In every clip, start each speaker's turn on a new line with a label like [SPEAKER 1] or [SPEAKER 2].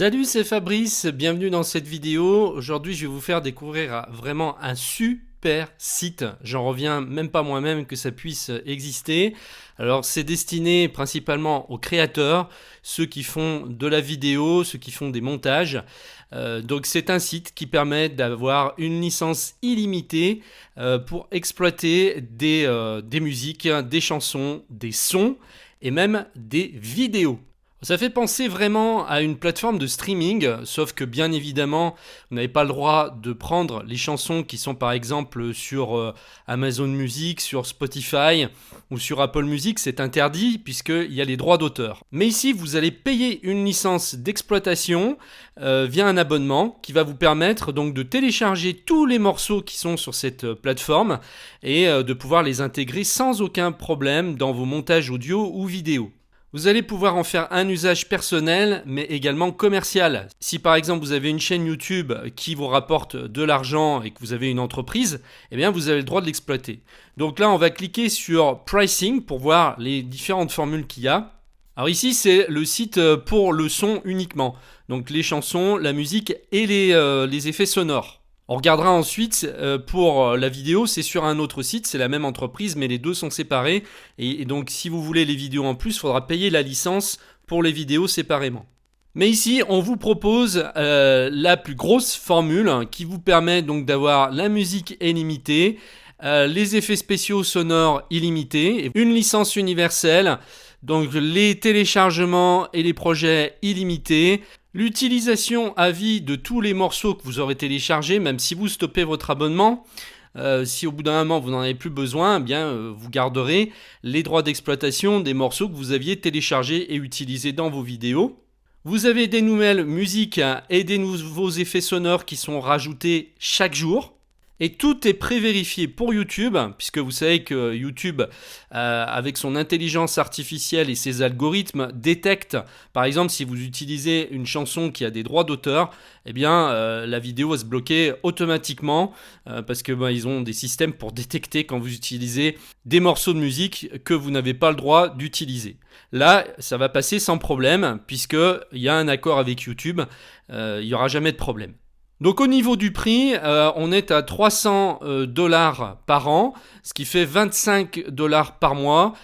[SPEAKER 1] Salut, c'est Fabrice, bienvenue dans cette vidéo. Aujourd'hui, je vais vous faire découvrir vraiment un super site. J'en reviens même pas moi-même que ça puisse exister. Alors, c'est destiné principalement aux créateurs, ceux qui font de la vidéo, ceux qui font des montages. Donc, c'est un site qui permet d'avoir une licence illimitée pour exploiter des musiques, des chansons, des sons et même des vidéos. Ça fait penser vraiment à une plateforme de streaming, sauf que bien évidemment, vous n'avez pas le droit de prendre les chansons qui sont par exemple sur Amazon Music, sur Spotify ou sur Apple Music, c'est interdit puisqu'il y a les droits d'auteur. Mais ici, vous allez payer une licence d'exploitation via un abonnement qui va vous permettre donc de télécharger tous les morceaux qui sont sur cette plateforme et de pouvoir les intégrer sans aucun problème dans vos montages audio ou vidéo. Vous allez pouvoir en faire un usage personnel, mais également commercial. Si par exemple vous avez une chaîne YouTube qui vous rapporte de l'argent et que vous avez une entreprise, eh bien vous avez le droit de l'exploiter. Donc là, on va cliquer sur Pricing pour voir les différentes formules qu'il y a. Alors ici, c'est le site pour le son uniquement. Donc les chansons, la musique et les effets sonores. On regardera ensuite pour la vidéo, c'est sur un autre site, c'est la même entreprise, mais les deux sont séparés. Et donc, si vous voulez les vidéos en plus, il faudra payer la licence pour les vidéos séparément. Mais ici, on vous propose la plus grosse formule qui vous permet donc d'avoir la musique illimitée, les effets spéciaux sonores illimités, une licence universelle, donc les téléchargements et les projets illimités. L'utilisation à vie de tous les morceaux que vous aurez téléchargés, même si vous stoppez votre abonnement, si au bout d'un moment vous n'en avez plus besoin, eh bien, vous garderez les droits d'exploitation des morceaux que vous aviez téléchargés et utilisés dans vos vidéos. Vous avez des nouvelles musiques et des nouveaux effets sonores qui sont rajoutés chaque jour. Et tout est prévérifié pour YouTube, puisque vous savez que YouTube, avec son intelligence artificielle et ses algorithmes, détecte, par exemple, si vous utilisez une chanson qui a des droits d'auteur, eh bien, la vidéo va se bloquer automatiquement, parce que ils ont des systèmes pour détecter quand vous utilisez des morceaux de musique que vous n'avez pas le droit d'utiliser. Là, ça va passer sans problème, puisqu'il y a un accord avec YouTube, il n'y aura jamais de problème. Donc au niveau du prix, on est à 300 $ par an, ce qui fait 25 $ par mois.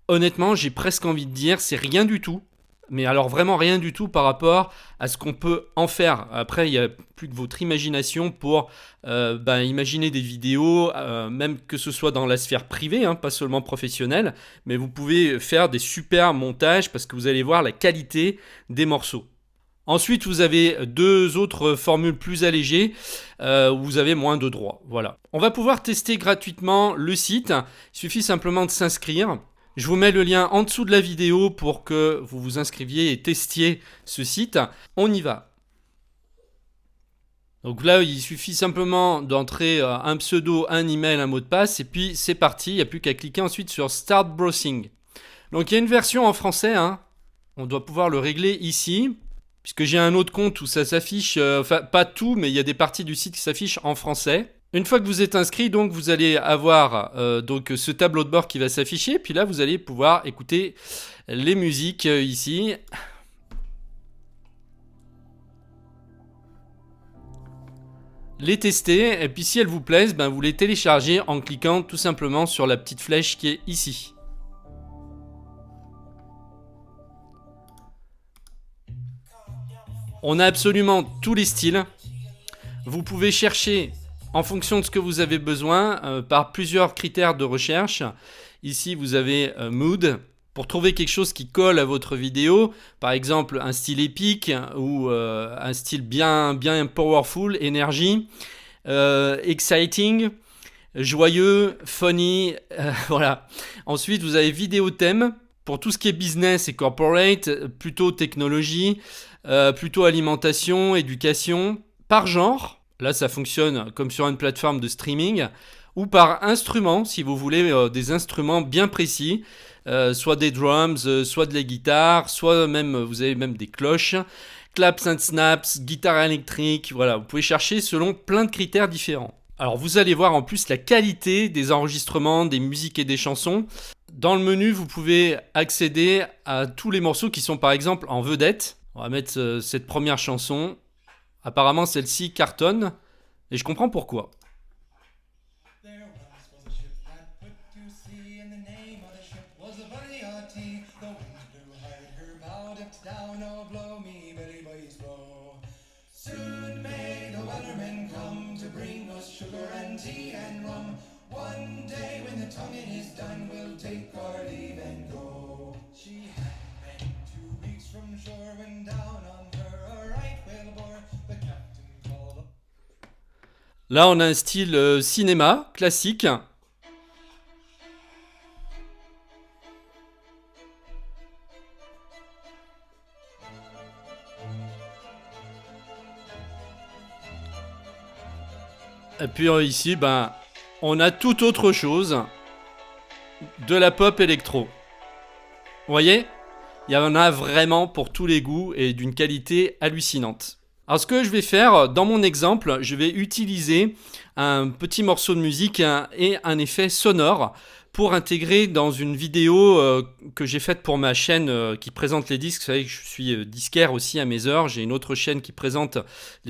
[SPEAKER 1] Honnêtement, j'ai presque envie de dire, c'est rien du tout. Mais alors vraiment rien du tout par rapport à ce qu'on peut en faire. Après, il n'y a plus que votre imagination pour imaginer des vidéos, même que ce soit dans la sphère privée, pas seulement professionnelle. Mais vous pouvez faire des super montages parce que vous allez voir la qualité des morceaux. Ensuite, vous avez deux autres formules plus allégées où vous avez moins de droits. Voilà. On va pouvoir tester gratuitement le site. Il suffit simplement de s'inscrire. Je vous mets le lien en dessous de la vidéo pour que vous vous inscriviez et testiez ce site. On y va. Donc là, il suffit simplement d'entrer un pseudo, un email, un mot de passe et puis c'est parti. Il n'y a plus qu'à cliquer ensuite sur Start Browsing. Donc il y a une version en français. On doit pouvoir le régler ici. Puisque j'ai un autre compte où ça s'affiche, pas tout, mais il y a des parties du site qui s'affichent en français. Une fois que vous êtes inscrit, donc vous allez avoir donc ce tableau de bord qui va s'afficher. Puis là, vous allez pouvoir écouter les musiques ici. Les tester. Et puis si elles vous plaisent, vous les téléchargez en cliquant tout simplement sur la petite flèche qui est ici. On a absolument tous les styles. Vous pouvez chercher en fonction de ce que vous avez besoin par plusieurs critères de recherche. Ici, vous avez Mood pour trouver quelque chose qui colle à votre vidéo. Par exemple, un style épique ou un style bien powerful, énergie, exciting, joyeux, funny. Voilà. Ensuite, vous avez vidéo thème. Pour tout ce qui est business et corporate, plutôt technologie, plutôt alimentation, éducation, par genre, là ça fonctionne comme sur une plateforme de streaming, ou par instrument, si vous voulez des instruments bien précis, soit des drums, soit de la guitare, soit même, vous avez même des cloches, claps and snaps, guitare électrique, voilà, vous pouvez chercher selon plein de critères différents. Alors vous allez voir en plus la qualité des enregistrements, des musiques et des chansons. Dans le menu, vous pouvez accéder à tous les morceaux qui sont par exemple en vedette. On va mettre cette première chanson. Apparemment, celle-ci cartonne. Et je comprends pourquoi.
[SPEAKER 2] One day when the tonguing is done, we'll take our leave and go. She had been 2 weeks from shore when down on her a right whale bore. The captain called up.
[SPEAKER 1] Là, on a un style cinéma classique. Et puis ici, ben, on a tout autre chose. De la pop électro. Vous voyez ? Il y en a vraiment pour tous les goûts et d'une qualité hallucinante. Alors ce que je vais faire, dans mon exemple, je vais utiliser un petit morceau de musique et un effet sonore pour intégrer dans une vidéo que j'ai faite pour ma chaîne qui présente les disques. Vous savez que je suis disquaire aussi à mes heures. J'ai une autre chaîne qui présente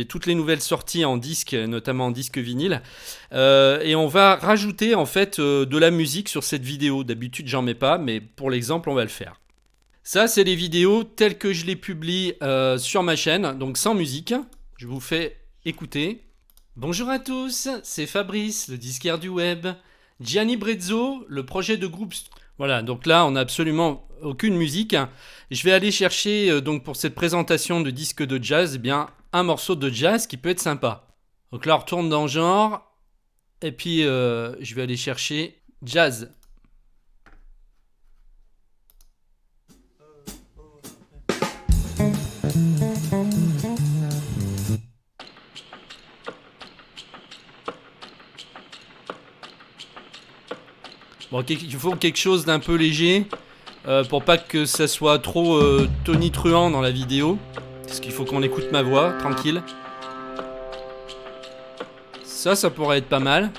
[SPEAKER 1] toutes les nouvelles sorties en disque, notamment en disque vinyle. Et on va rajouter en fait de la musique sur cette vidéo. D'habitude, j'en mets pas, mais pour l'exemple, on va le faire. Ça, c'est les vidéos telles que je les publie sur ma chaîne, donc sans musique. Je vous fais écouter. Bonjour à tous, c'est Fabrice, le disquaire du web. Gianni Brezzo, le projet de groupe. Voilà, donc là, on n'a absolument aucune musique. Je vais aller chercher, donc pour cette présentation de disque de jazz, eh bien, un morceau de jazz qui peut être sympa. Donc là, on retourne dans le genre. Et puis, je vais aller chercher jazz. Bon, il faut quelque chose d'un peu léger pour pas que ça soit trop tonitruant dans la vidéo. Parce qu'il faut qu'on écoute ma voix, tranquille. Ça pourrait être pas mal.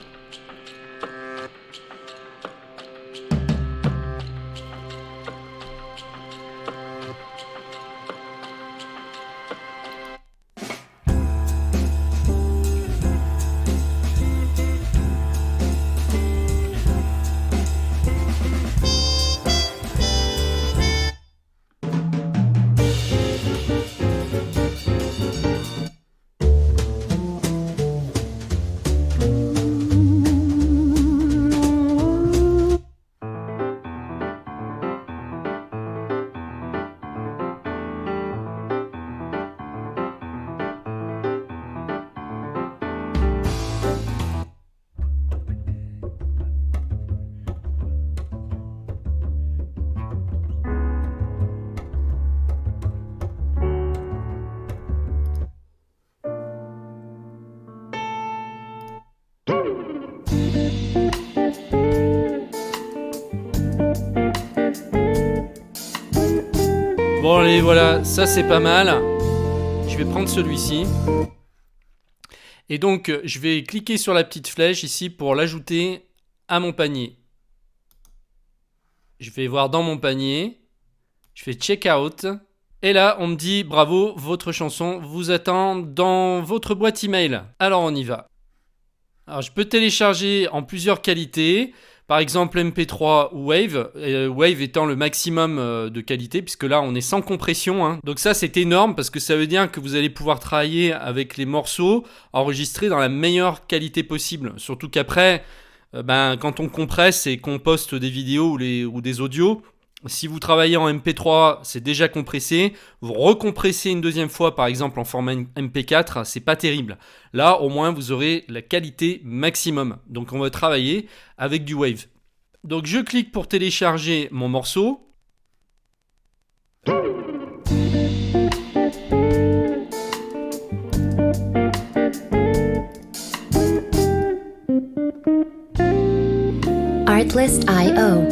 [SPEAKER 1] Bon allez, voilà, ça c'est pas mal. Je vais prendre celui-ci. Et donc, je vais cliquer sur la petite flèche ici pour l'ajouter à mon panier. Je vais voir dans mon panier. Je fais check out. Et là, on me dit bravo, votre chanson vous attend dans votre boîte email. Alors on y va. Alors je peux télécharger en plusieurs qualités. Par exemple MP3 ou Wave, Wave étant le maximum de qualité, puisque là on est sans compression, hein. Donc ça c'est énorme parce que ça veut dire que vous allez pouvoir travailler avec les morceaux enregistrés dans la meilleure qualité possible. Surtout qu'après, quand on compresse et qu'on poste des vidéos ou des audios, si vous travaillez en MP3, c'est déjà compressé. Vous recompressez une deuxième fois, par exemple en format MP4, c'est pas terrible. Là, au moins, vous aurez la qualité maximum. Donc, on va travailler avec du Wave. Donc, je clique pour télécharger mon morceau.
[SPEAKER 3] Artlist.io.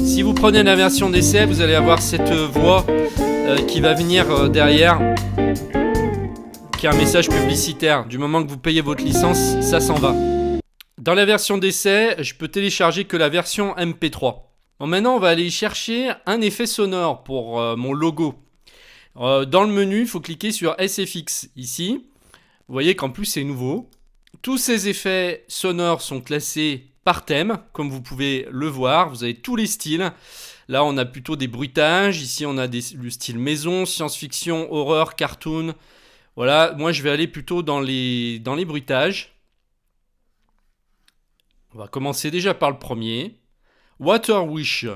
[SPEAKER 1] Si vous prenez la version d'essai, vous allez avoir cette voix qui va venir derrière, qui est un message publicitaire. Du moment que vous payez votre licence, ça s'en va. Dans la version d'essai, je peux télécharger que la version MP3. Bon, maintenant, on va aller chercher un effet sonore pour mon logo. Dans le menu, il faut cliquer sur SFX ici. Vous voyez qu'en plus c'est nouveau. Tous ces effets sonores sont classés par thème, comme vous pouvez le voir. Vous avez tous les styles. Là, on a plutôt des bruitages. Ici, on a le style maison, science-fiction, horreur, cartoon. Voilà, moi je vais aller plutôt dans les bruitages. On va commencer déjà par le premier. Water Wish.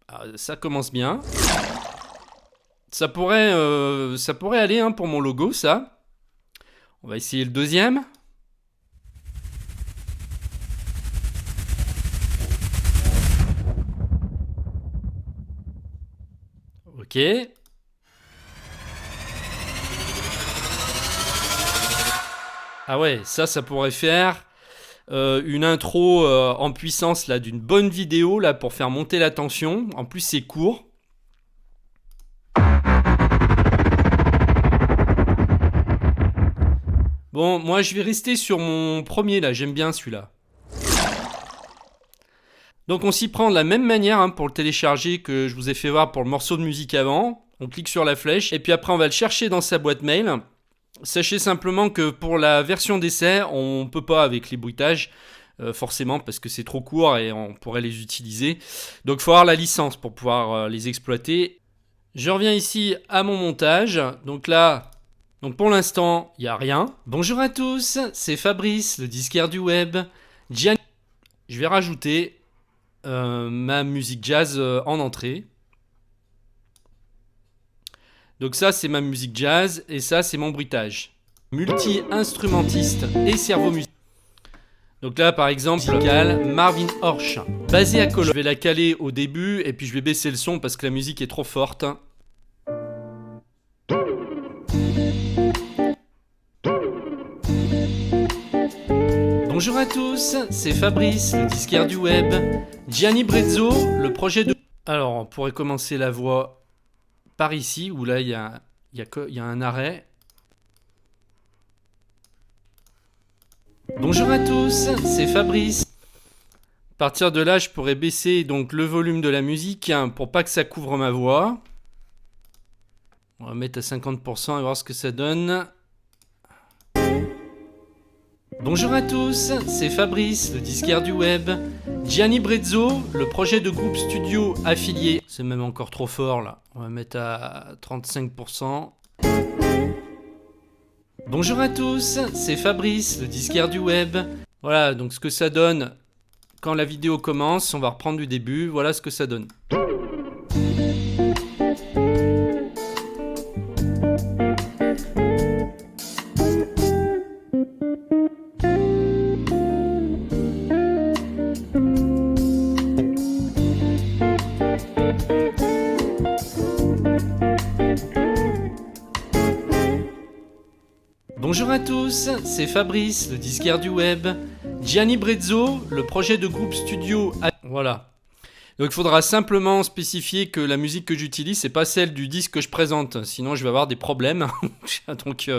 [SPEAKER 1] Ah, ça commence bien. Ça pourrait aller hein, pour mon logo, ça. On va essayer le deuxième. Ok. Ah ouais, ça pourrait faire une intro en puissance là d'une bonne vidéo là pour faire monter la tension. En plus, c'est court. Bon, moi je vais rester sur mon premier là, j'aime bien celui-là. Donc on s'y prend de la même manière hein, pour le télécharger que je vous ai fait voir pour le morceau de musique avant. On clique sur la flèche et puis après on va le chercher dans sa boîte mail. Sachez simplement que pour la version d'essai, on ne peut pas avec les bruitages, forcément parce que c'est trop court et on pourrait les utiliser. Donc il faut avoir la licence pour pouvoir les exploiter. Je reviens ici à mon montage. Donc là... Donc pour l'instant, il n'y a rien. Bonjour à tous, c'est Fabrice, le disquaire du web. Je vais rajouter ma musique jazz en entrée. Donc ça, c'est ma musique jazz et ça, c'est mon bruitage. Multi-instrumentiste et cerveau musical. Donc là, par exemple, Marvin Horch, basé à Cologne. Je vais la caler au début et puis je vais baisser le son parce que la musique est trop forte. Bonjour à tous, c'est Fabrice, le disquaire du web. Gianni Brezzo, le projet de... Alors, on pourrait commencer la voix par ici, où là, il y a un arrêt. Bonjour à tous, c'est Fabrice. À partir de là, je pourrais baisser donc le volume de la musique hein, pour pas que ça couvre ma voix. On va mettre à 50% et voir ce que ça donne. Bonjour à tous, c'est Fabrice, le disquaire du web. Gianni Brezzo, le projet de groupe studio affilié. C'est même encore trop fort là. On va mettre à 35%. Bonjour à tous, c'est Fabrice, le disquaire du web. Voilà, donc ce que ça donne quand la vidéo commence, on va reprendre du début. Voilà ce que ça donne. Bonjour à tous, c'est Fabrice, le disquaire du web. Gianni Brezzo, le projet de groupe studio... Voilà. Donc il faudra simplement spécifier que la musique que j'utilise, c'est pas celle du disque que je présente, sinon je vais avoir des problèmes. Donc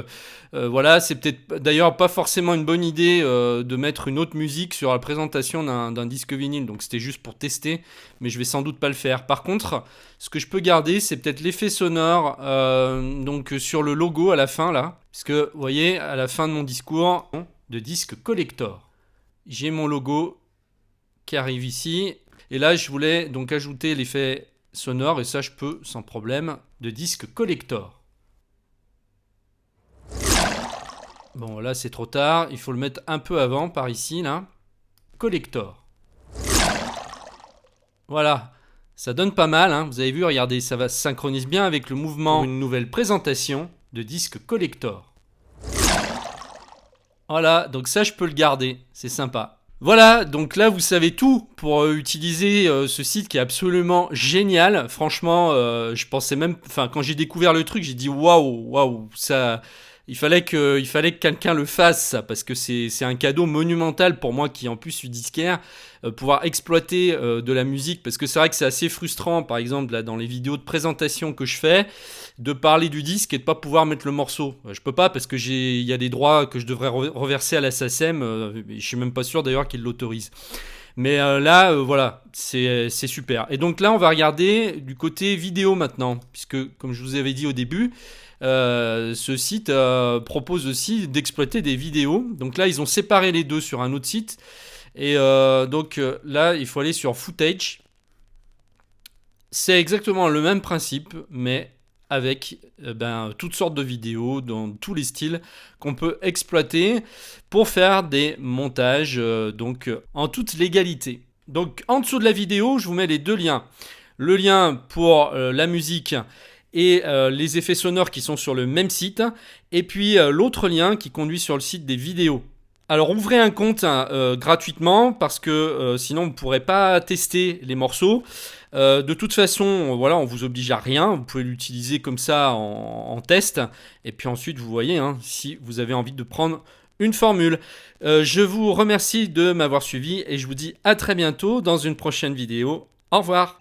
[SPEAKER 1] voilà, c'est peut-être d'ailleurs pas forcément une bonne idée de mettre une autre musique sur la présentation d'un disque vinyle, donc c'était juste pour tester, mais je vais sans doute pas le faire. Par contre, ce que je peux garder, c'est peut-être l'effet sonore donc sur le logo à la fin là, parce que vous voyez, à la fin de mon discours de disque collector, j'ai mon logo qui arrive ici. Et là, je voulais donc ajouter l'effet sonore, et ça, je peux sans problème, de disque collector. Bon, là, c'est trop tard. Il faut le mettre un peu avant, par ici, là. Collector. Voilà. Ça donne pas mal, hein. Vous avez vu, regardez, ça va se synchronise bien avec le mouvement. Pour une nouvelle présentation de disque collector. Voilà, donc ça, je peux le garder. C'est sympa. Voilà, donc là vous savez tout pour utiliser ce site qui est absolument génial. Franchement, je pensais même, enfin quand j'ai découvert le truc, j'ai dit waouh, ça, il fallait que quelqu'un le fasse ça, parce que c'est un cadeau monumental pour moi qui en plus suis disquaire, pouvoir exploiter de la musique, parce que c'est vrai que c'est assez frustrant, par exemple là dans les vidéos de présentation que je fais, de parler du disque et de pas pouvoir mettre le morceau. Je peux pas parce que il y a des droits que je devrais reverser à la SACEM, je suis même pas sûr d'ailleurs qu'ils l'autorisent. Mais là, voilà, c'est super. Et donc là, on va regarder du côté vidéo maintenant, puisque comme je vous avais dit au début, ce site propose aussi d'exploiter des vidéos. Donc là, ils ont séparé les deux sur un autre site. Et donc là, il faut aller sur Footage. C'est exactement le même principe, mais avec toutes sortes de vidéos dans tous les styles qu'on peut exploiter pour faire des montages en toute légalité. Donc en dessous de la vidéo, je vous mets les deux liens. Le lien pour la musique et les effets sonores qui sont sur le même site, et puis l'autre lien qui conduit sur le site des vidéos. Alors ouvrez un compte gratuitement parce que sinon vous ne pourrez pas tester les morceaux. De toute façon, voilà, on vous oblige à rien. Vous pouvez l'utiliser comme ça en test. Et puis ensuite, vous voyez si vous avez envie de prendre une formule. Je vous remercie de m'avoir suivi et je vous dis à très bientôt dans une prochaine vidéo. Au revoir.